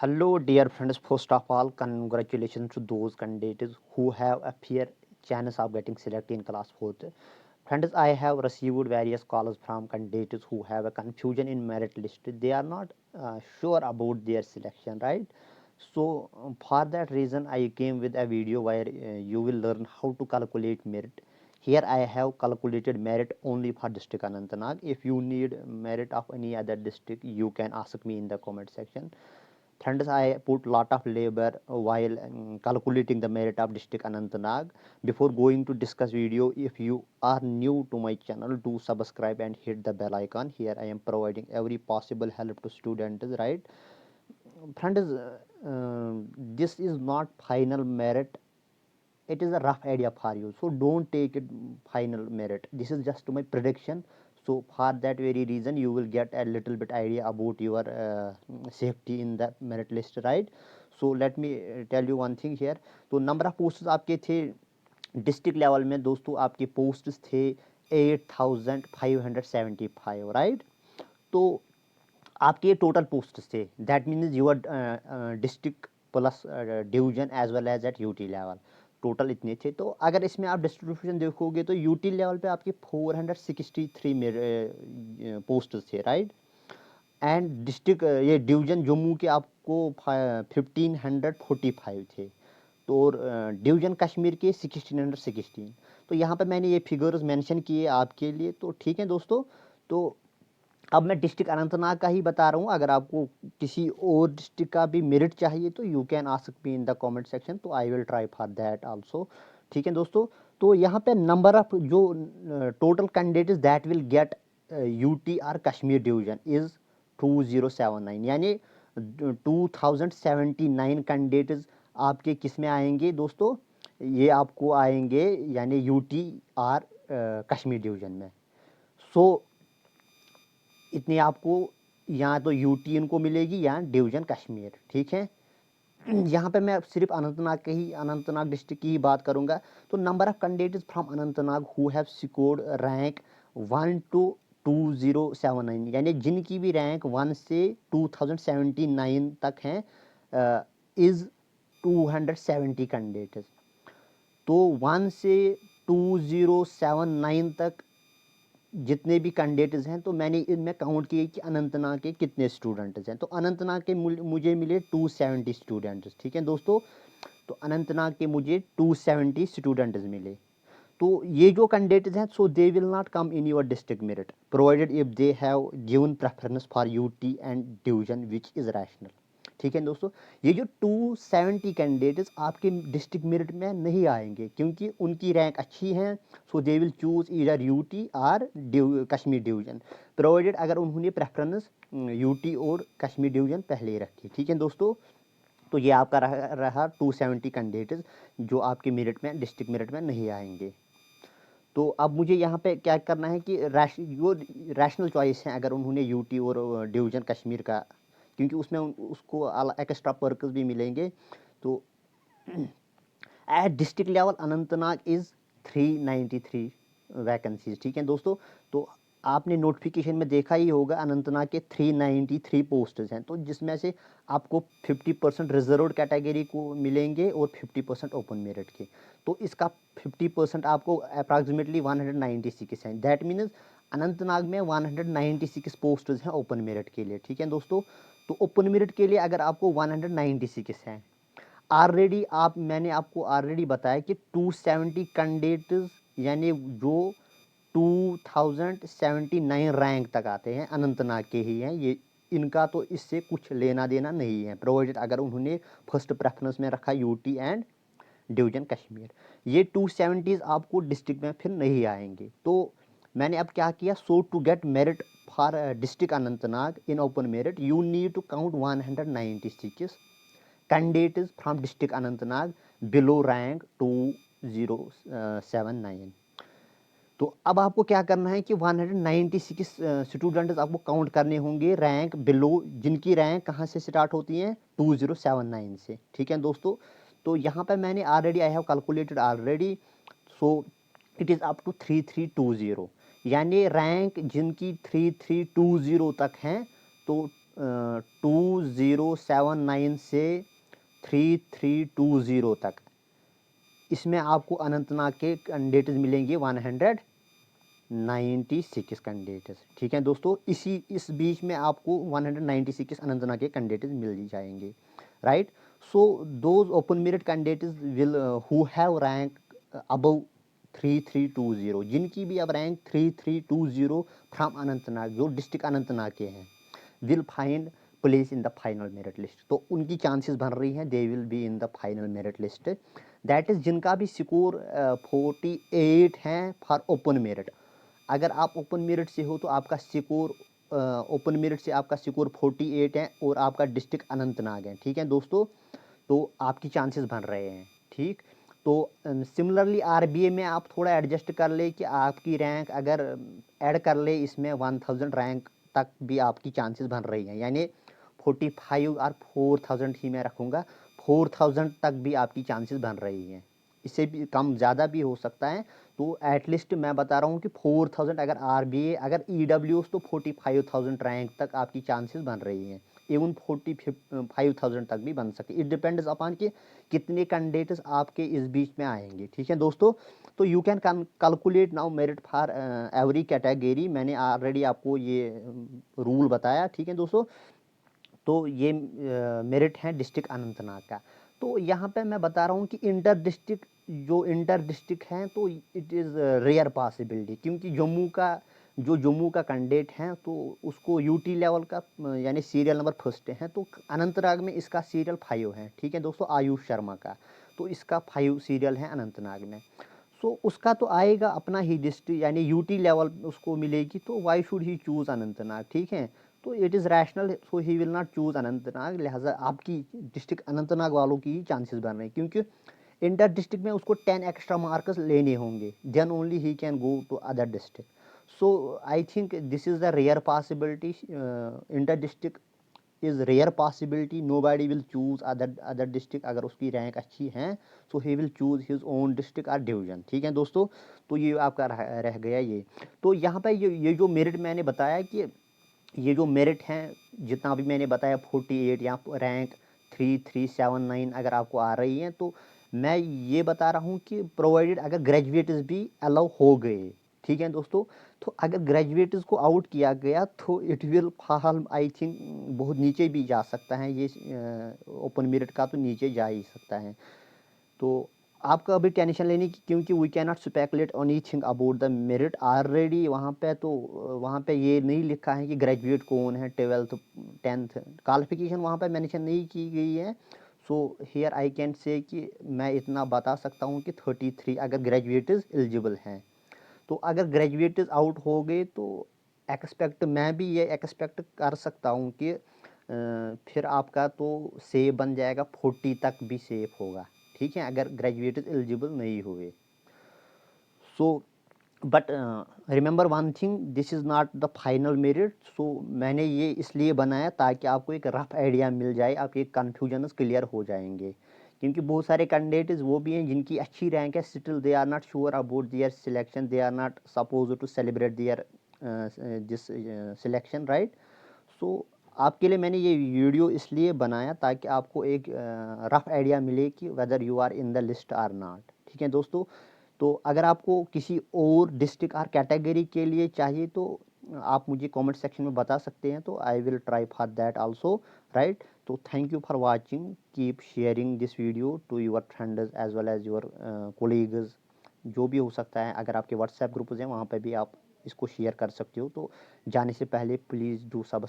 Hello, dear friends. First of all, congratulations to those candidates who have a fair chance of getting selected in class 4th. Friends, I have received various calls from candidates who have a confusion in merit list. They are not sure about their selection, right? So, for that reason, I came with a video where you will learn how to calculate merit. Here I have calculated merit only for district Anantnag. If you need merit of any other district, you can ask me in the comment section. Friends, I put lot of labor while calculating the merit of district Anantnag. Before going to discuss video, if you are new to my channel, do subscribe and hit the bell icon. Here I am providing every possible help to students, right? Friends, this is not final merit. It is a rough idea for you, so don't take it final merit. This is just my prediction. So for that very reason, you will get a little bit idea about your safety in the merit list, right? So let me tell you one thing here. तो number of posts आपके थे district level में दोस्तों, आपके posts थे 8575, right? तो आपके ये टोटल पोस्ट्स थे, that means your district plus division as well as at UT level, total इतने थे। तो अगर इसमें आप डिस्ट्रीब्यूशन देखोगे तो यूटी लेवल पे आपके 463 पोस्ट थे, राइट? एंड डिस्ट्रिक्ट ये डिवीजन जम्मू के आपको 1545 थे। तो डिवीजन कश्मीर के 1616। तो यहाँ पे मैंने ये फिगर्स मेंशन किए आपके लिए, तो ठीक है दोस्तों। तो अब मैं डिस्ट्रिक्ट अनंतनाग का ही बता रहा हूँ। अगर आपको किसी और डिस्ट्रिक्ट का भी मेरिट चाहिए तो you can ask me in the comment section, तो I will try for that also. ठीक है दोस्तों। तो यहाँ पे नंबर ऑफ जो total candidates that will get UT or Kashmir division is 2079, यानी 2079 कैंडिडेट्स आपके किस में आएंगे दोस्तों? ये आपको आएंगे यानी यूटी आर कश्मीर डिवीजन में। सो इतनी आपको यहाँ तो यूटी इनको मिलेगी या डिवीजन कश्मीर, ठीक है। यहाँ पे मैं सिर्फ अनंतनाग डिस्ट्रिक्ट की ही बात करूँगा। तो number of candidates from Anantnag who have scored rank 1 to 2079, यानी जिनकी भी रैंक 1 से 2079 तक हैं, इज़ 270 कैंडिडेट्स। तो 1 से 2079 तक जितने भी कैंडिडेट्स हैं, तो मैंने इनमें काउंट किए कि अनंतनाग के कितने स्टूडेंट्स हैं। तो अनंतनाग के मुझे मिले 270 स्टूडेंट्स, ठीक है दोस्तों। तो अनंतनाग के मुझे 270 स्टूडेंट्स मिले। तो ये जो कैंडिडेट्स हैं, so they will not come in your district merit provided if they have given preference for UT and division which is rational. ठीक है दोस्तों। ये जो 270 कैंडिडेट्स आपके डिस्ट्रिक्ट मेरिट में नहीं आएंगे क्योंकि उनकी रैंक अच्छी है। So they will choose either UT or Kashmir division provided अगर उन्होंने प्रेफरेंस यूटी और कश्मीर डिवीजन पहले ही रखी। ठीक है दोस्तों। तो ये आपका रहा 270 कैंडिडेट्स जो आपके मेरिट में डिस्ट्रिक्ट मेरिट में नहीं आएंगे। तो अब मुझे यहाँ पे क्या करना है कि वो रैशनल चॉइस है अगर उन्होंने यूटी और डिवीजन कश्मीर का, क्योंकि उसमें उसको एक्स्ट्रा पर्कस भी मिलेंगे। तो at district level Anantnag is 393 vacancies. ठीक है दोस्तों। तो आपने नोटिफिकेशन में देखा ही होगा अनंतनाग के 393 पोस्ट्स हैं, तो जिसमें से आपको 50% रिजर्व्ड कैटेगरी को मिलेंगे और 50% ओपन मेरिट के। तो इसका 50% आपको अप्रॉक्सीमेटली 196 हैं। दैट मीन्स अनंतनाग में 196 पोस्ट्स हैं ओपन मेरिट के लिए। ठीक है दोस्तों। तो ओपन मेरिट के लिए अगर आपको 196 हैं, ऑलरेडी मैंने आपको ऑलरेडी बताया कि 270 कैंडिडेट्स यानी जो 2079 रैंक तक आते हैं अनंतनाग के ही हैं, ये इनका तो इससे कुछ लेना देना नहीं है प्रोवाइडेड अगर उन्होंने फर्स्ट प्रेफरेंस में रखा यूटी एंड डिवीजन कश्मीर। ये 270 आपको डिस्ट्रिक्ट में फिर नहीं आएंगे। तो मैंने अब क्या किया, so to get merit for district Anantnag in open merit you need to count 196 candidates from district Anantnag below rank 2079। तो अब आपको क्या करना है कि 196 स्टूडेंट्स आपको काउंट करने होंगे रैंक बिलो, जिनकी रैंक कहाँ से स्टार्ट होती है 2079 से। ठीक है दोस्तों। तो यहाँ पर मैंने already I have calculated already, so it is up to 3320, यानी रैंक जिनकी 3320 तक हैं, तो 2079 से 3320 तक, इसमें आपको अनंतनाग के कैंडिडेट्स मिलेंगे 196 कैंडिडेट्स। ठीक है दोस्तों, इस बीच में आपको 196 अनंतनाग के कैंडिडेट्स मिल जाएंगे, right. So those open merit candidates will who have rank above 3320, जिनकी भी अब रैंक 3320 फ्रॉम अनंतनाग, जो डिस्ट्रिक्ट अनंतनाग के हैं, will find place in the final merit list. तो उनकी चांसेस बन रही हैं they will be in the final merit list. That is जिनका भी स्कोर 48 हैं फॉर ओपन मेरिट। अगर आप ओपन मेरिट से हो तो आपका स्कोर ओपन मेरिट से आपका स्कोर 48 है और आपका डिस्ट्रिक्ट अनंतनाग है। ठीक है दोस्तों, तो आपकी चांसेस बन रहे हैं। ठीक, तो सिमिलरली आरबीए में आप थोड़ा एडजस्ट कर ले कि आपकी रैंक अगर ऐड कर ले इसमें 1000 रैंक तक भी आपकी चांसेस बन रही हैं, यानी 45 और 4000 ही मैं रखूँगा, 4000 तक भी आपकी चांसेस बन रही हैं। इससे भी कम ज़्यादा भी हो सकता है। तो एटलीस्ट मैं बता रहा हूँ कि 4000 अगर आरबीए, अगर ईडब्ल्यूएस तो 45,000 रैंक तक आपकी चांसेस बन रही हैं। इवन 45,000 तक भी बन सके। इट डिपेंड्स अपॉन कि कितने कैंडिडेट्स आपके इस बीच में आएंगे। ठीक है दोस्तों, तो you can calculate now merit for every category. मैंने ऑलरेडी आपको ये रूल बताया। ठीक है दोस्तों, तो ये मेरिट है डिस्ट्रिक्ट अनंतनाग का। तो यहाँ पे मैं बता रहा हूँ कि इंटर डिस्ट्रिक्ट हैं तो इट इज़ रेयर पॉसिबिलिटी, क्योंकि जम्मू का कैंडिडेट हैं तो उसको यूटी लेवल का यानी सीरियल नंबर फर्स्ट है, तो अनंतनाग में इसका सीरियल 5 है। ठीक है दोस्तों, आयुष शर्मा का, तो इसका 5 सीरियल है अनंतनाग में। सो उसका तो आएगा अपना ही डिस्ट्रिक्ट यानी यूटी लेवल उसको मिलेगी, तो why should he choose Anantnag. ठीक है, तो it is rational, so he will not choose Anantnag. लिहाजा आपकी डिस्ट्रिक्ट अनंतनाग वालों की ही चांसेस बन रहे हैं, क्योंकि इंटर डिस्ट्रिक्ट में उसको 10 एक्स्ट्रा मार्क्स लेने होंगे, then only he can go to other district. So I think this is the rare possibility. Inter district is rare possibility, nobody will choose other district. अगर उसकी rank अच्छी है so he will choose his own district और division. ठीक है दोस्तों, तो ये आपका रह गया ये। तो यहाँ पर ये जो मेरिट मैंने बताया कि ये जो मेरिट हैं जितना भी मैंने बताया 48 या रैंक 3379 अगर आपको आ रही हैं, तो मैं ये बता रहा हूँ कि प्रोवाइडेड अगर ग्रेजुएट्स भी अलाउ हो गए। ठीक है दोस्तों, तो अगर ग्रेजुएट्स को आउट किया गया तो it will fall, I think बहुत नीचे भी जा सकता है ये, ओपन मेरिट का तो नीचे जा ही सकता है। तो आपको अभी टेंशन लेने की, क्योंकि we can not speculate anything about the merit already. वहाँ पे तो वहाँ पे ये नहीं लिखा है कि ग्रेजुएट कौन है, 12th 10th क्वालिफिकेशन वहाँ पे मेंशन नहीं की गई है। So here I can say कि मैं इतना बता सकता हूँ कि 33 अगर ग्रेजुएट्स एलिजिबल हैं। तो अगर ग्रेजुएट्स आउट हो गए तो मैं भी ये एक्सपेक्ट कर सकता हूँ कि फिर आपका तो सेफ बन जाएगा, 40 तक भी सेफ होगा। ठीक है, अगर ग्रेजुएट्स एलिजिबल नहीं हुए। So but remember one thing, this is not the final merit. So मैंने ये इसलिए बनाया ताकि आपको एक रफ आइडिया मिल जाए, आपके कन्फ्यूजन क्लियर हो जाएंगे। क्योंकि बहुत सारे कैंडिडेट्स वो भी हैं जिनकी अच्छी रैंक है, still they are not sure about their selection, they are not suppose to celebrate their this selection, right. So आपके लिए मैंने ये वीडियो इसलिए बनाया ताकि आपको एक रफ आइडिया मिले कि whether you are in the list or not. ठीक है दोस्तों, तो अगर आपको किसी और डिस्ट्रिक्ट और कैटेगरी के लिए चाहिए तो आप मुझे कमेंट सेक्शन में बता सकते हैं, तो I will try for that also, right. तो thank you for watching, keep sharing this video to your friends as well as your colleagues, जो भी हो सकता है। अगर आपके व्हाट्सएप ग्रुप्स हैं वहाँ पर भी आप इसको शेयर कर सकते हो। तो जाने से पहले प्लीज़ डू सब्सक्राइब।